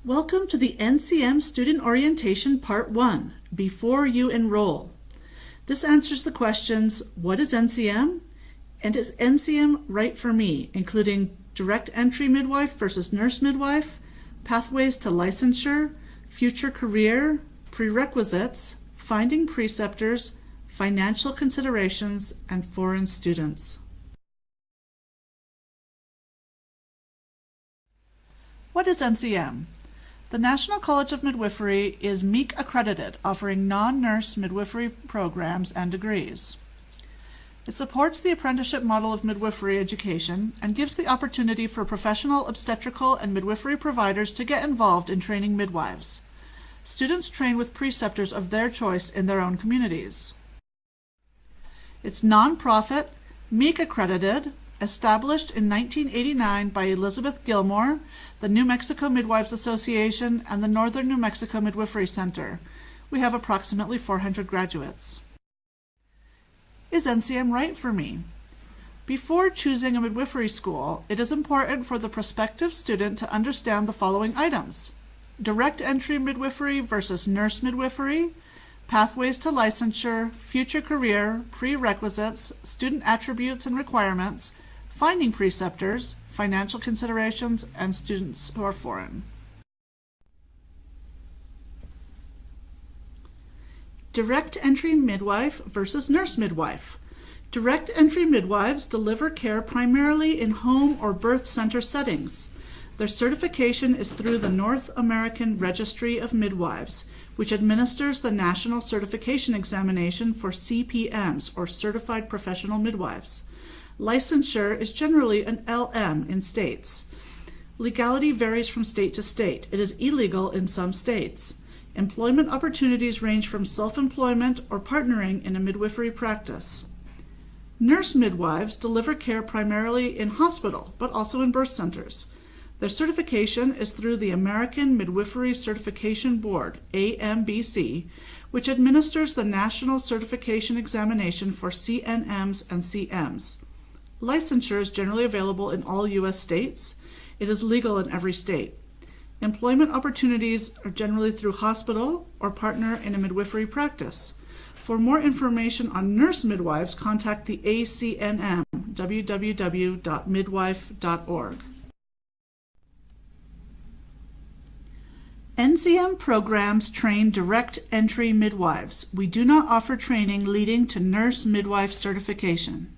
Welcome to the NCM Student Orientation Part 1, Before You Enroll. This answers the questions, what is NCM? And is NCM right for me? Including direct entry midwife versus nurse midwife, pathways to licensure, future career, prerequisites, finding preceptors, financial considerations, and foreign students. What is NCM? The National College of Midwifery is MEAC Accredited, offering non-nurse midwifery programs and degrees. It supports the apprenticeship model of midwifery education and gives the opportunity for professional obstetrical and midwifery providers to get involved in training midwives. Students train with preceptors of their choice in their own communities. It's non-profit, MEAC Accredited, established in 1989 by Elizabeth Gilmore, the New Mexico Midwives Association, and the Northern New Mexico Midwifery Center. We have approximately 400 graduates. Is NCM right for me? Before choosing a midwifery school, it is important for the prospective student to understand the following items: direct entry midwifery versus nurse midwifery, pathways to licensure, future career, prerequisites, student attributes and requirements, finding preceptors, financial considerations, and students who are foreign. Direct entry midwife versus nurse midwife. Direct entry midwives deliver care primarily in home or birth center settings. Their certification is through the North American Registry of Midwives, which administers the National Certification Examination for CPMs, or Certified Professional Midwives. Licensure is generally an LM in states. Legality varies from state to state. It is illegal in some states. Employment opportunities range from self-employment or partnering in a midwifery practice. Nurse midwives deliver care primarily in hospital, but also in birth centers. Their certification is through the American Midwifery Certification Board, AMBC, which administers the National Certification Examination for CNMs and CMs. Licensure is generally available in all U.S. states. It is legal in every state. Employment opportunities are generally through hospital or partner in a midwifery practice. For more information on nurse midwives, contact the ACNM, www.midwife.org. NCM programs train direct entry midwives. We do not offer training leading to nurse midwife certification.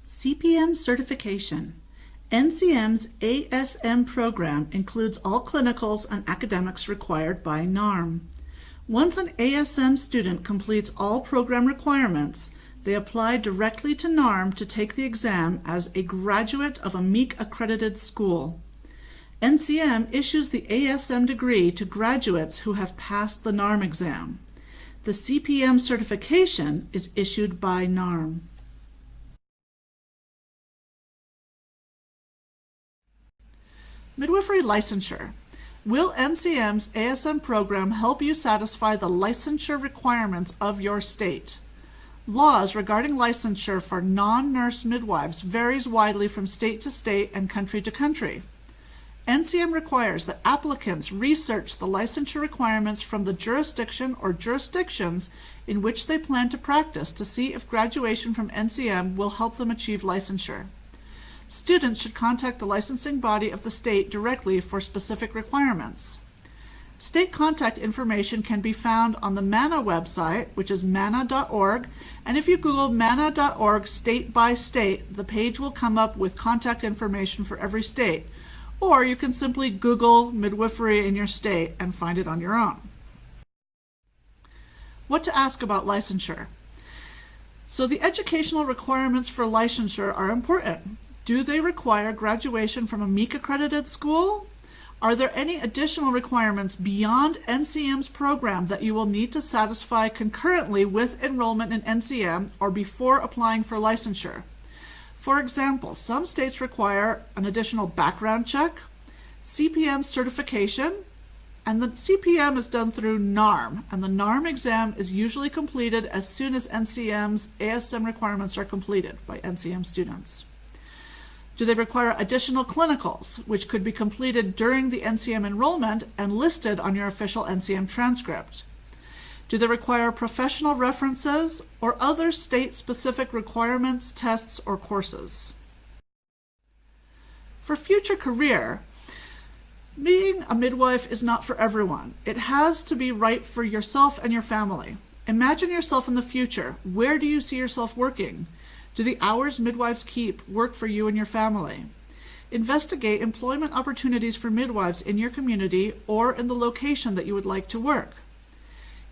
CPM certification. NCM's ASM program includes all clinicals and academics required by NARM. Once an ASM student completes all program requirements, they apply directly to NARM to take the exam as a graduate of a MEAC Accredited School. NCM issues the ASM degree to graduates who have passed the NARM exam. The CPM certification is issued by NARM. Midwifery licensure. Will NCM's ASM program help you satisfy the licensure requirements of your state? Laws regarding licensure for non-nurse midwives varies widely from state to state and country to country. NCM requires that applicants research the licensure requirements from the jurisdiction or jurisdictions in which they plan to practice to see if graduation from NCM will help them achieve licensure. Students should contact the licensing body of the state directly for specific requirements. State contact information can be found on the MANA website, which is mana.org, and if you Google mana.org state by state, the page will come up with contact information for every state. Or you can simply Google midwifery in your state and find it on your own. What to ask about licensure? So the educational requirements for licensure are important. Do they require graduation from a MEAC accredited school? Are there any additional requirements beyond NCM's program that you will need to satisfy concurrently with enrollment in NCM or before applying for licensure? For example, some states require an additional background check, CPM certification, and the CPM is done through NARM, and the NARM exam is usually completed as soon as NCM's ASM requirements are completed by NCM students. Do they require additional clinicals, which could be completed during the NCM enrollment and listed on your official NCM transcript? Do they require professional references or other state-specific requirements, tests, or courses? For future career, being a midwife is not for everyone. It has to be right for yourself and your family. Imagine yourself in the future. Where do you see yourself working? Do the hours midwives keep work for you and your family? Investigate employment opportunities for midwives in your community or in the location that you would like to work.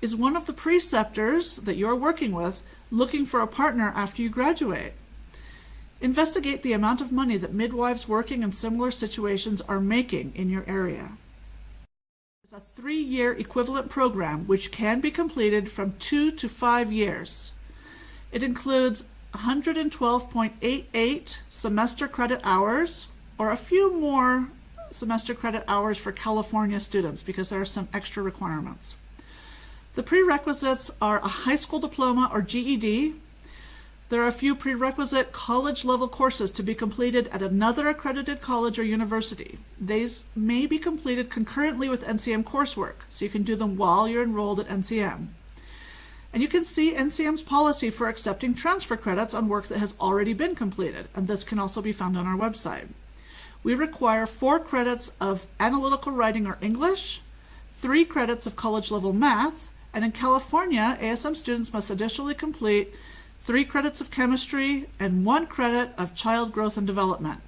Is one of the preceptors that you are working with looking for a partner after you graduate? Investigate the amount of money that midwives working in similar situations are making in your area. It's a 3-year equivalent program which can be completed from 2 to 5 years. It includes 112.88 semester credit hours, or a few more semester credit hours for California students because there are some extra requirements. The prerequisites are a high school diploma or GED. There are a few prerequisite college-level courses to be completed at another accredited college or university. These may be completed concurrently with NCM coursework, so you can do them while you're enrolled at NCM. And you can see NCM's policy for accepting transfer credits on work that has already been completed, and this can also be found on our website. We require 4 credits of analytical writing or English, 3 credits of college-level math, and in California, ASM students must additionally complete 3 credits of chemistry and 1 credit of child growth and development.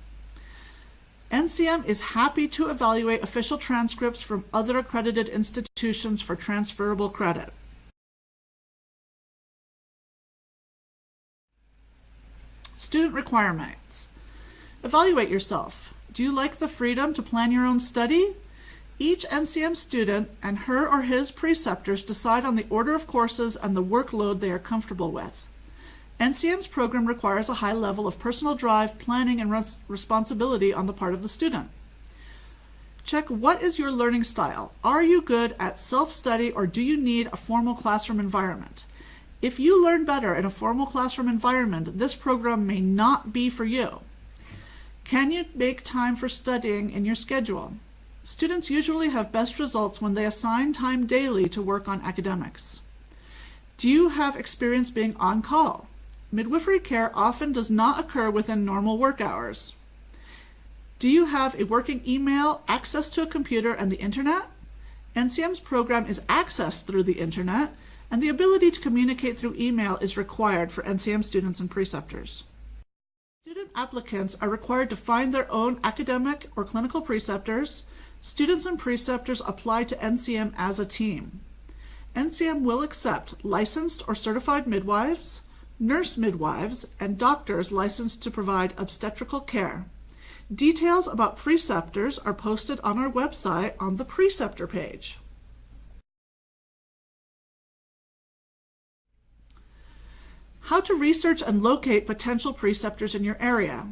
NCM is happy to evaluate official transcripts from other accredited institutions for transferable credit. Student requirements. Evaluate yourself. Do you like the freedom to plan your own study? Each NCM student and her or his preceptors decide on the order of courses and the workload they are comfortable with. NCM's program requires a high level of personal drive, planning, and responsibility on the part of the student. Check what is your learning style. Are you good at self-study or do you need a formal classroom environment? If you learn better in a formal classroom environment, this program may not be for you. Can you make time for studying in your schedule? Students usually have best results when they assign time daily to work on academics. Do you have experience being on call? Midwifery care often does not occur within normal work hours. Do you have a working email, access to a computer, and the internet? NCM's program is accessed through the internet, and the ability to communicate through email is required for NCM students and preceptors. Student applicants are required to find their own academic or clinical preceptors. Students and preceptors apply to NCM as a team. NCM will accept licensed or certified midwives, nurse midwives, and doctors licensed to provide obstetrical care. Details about preceptors are posted on our website on the preceptor page. How to research and locate potential preceptors in your area.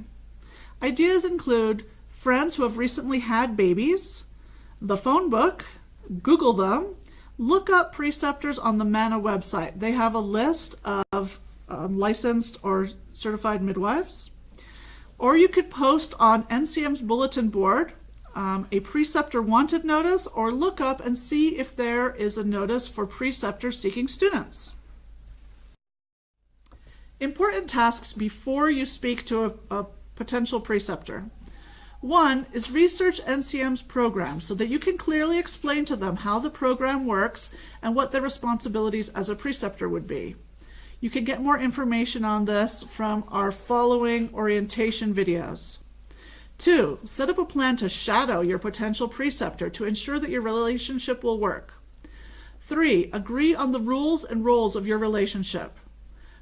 Ideas include friends who have recently had babies, the phone book, Google them, look up preceptors on the MANA website. They have a list of licensed or certified midwives. Or you could post on NCM's bulletin board a preceptor wanted notice, or look up and see if there is a notice for preceptors seeking students. Important tasks before you speak to a potential preceptor. 1 is research NCM's program so that you can clearly explain to them how the program works and what their responsibilities as a preceptor would be. You can get more information on this from our following orientation videos. 2, set up a plan to shadow your potential preceptor to ensure that your relationship will work. 3, agree on the rules and roles of your relationship.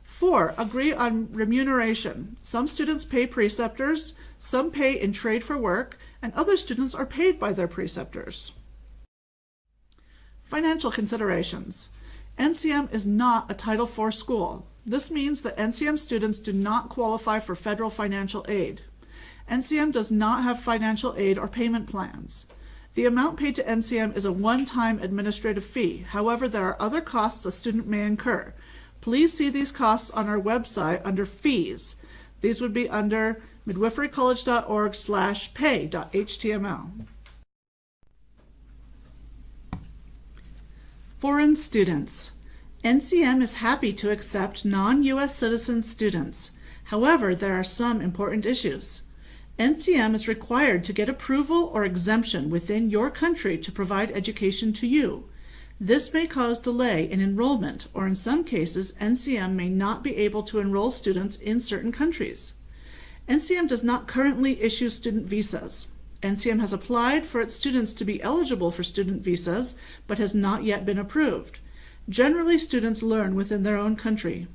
4, agree on remuneration. Some students pay preceptors, some pay in trade for work, and other students are paid by their preceptors. Financial considerations. NCM is not a Title IV school. This means that NCM students do not qualify for federal financial aid. NCM does not have financial aid or payment plans. The amount paid to NCM is a one-time administrative fee. However, there are other costs a student may incur. Please see these costs on our website under fees. These would be under midwiferycollege.org/pay.html. Foreign students. NCM is happy to accept non-U.S. citizen students. However, there are some important issues. NCM is required to get approval or exemption within your country to provide education to you. This may cause delay in enrollment, or in some cases, NCM may not be able to enroll students in certain countries. NCM does not currently issue student visas. NCM has applied for its students to be eligible for student visas, but has not yet been approved. Generally, students learn within their own country.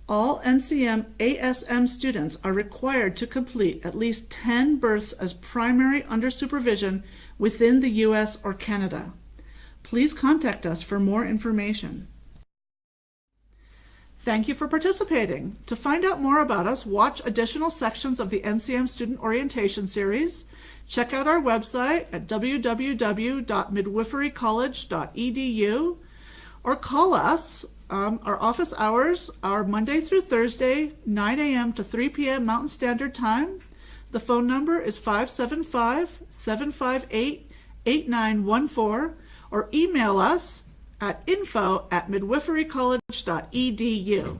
All NCM ASM students are required to complete at least 10 births as primary under supervision within the U.S. or Canada. Please contact us for more information. Thank you for participating. To find out more about us, watch additional sections of the NCM Student Orientation Series. Check out our website at www.midwiferycollege.edu or call us. Our office hours are Monday through Thursday, 9 a.m. to 3 p.m. Mountain Standard Time. The phone number is 575-758-8914, or email us at info@midwiferycollege.edu.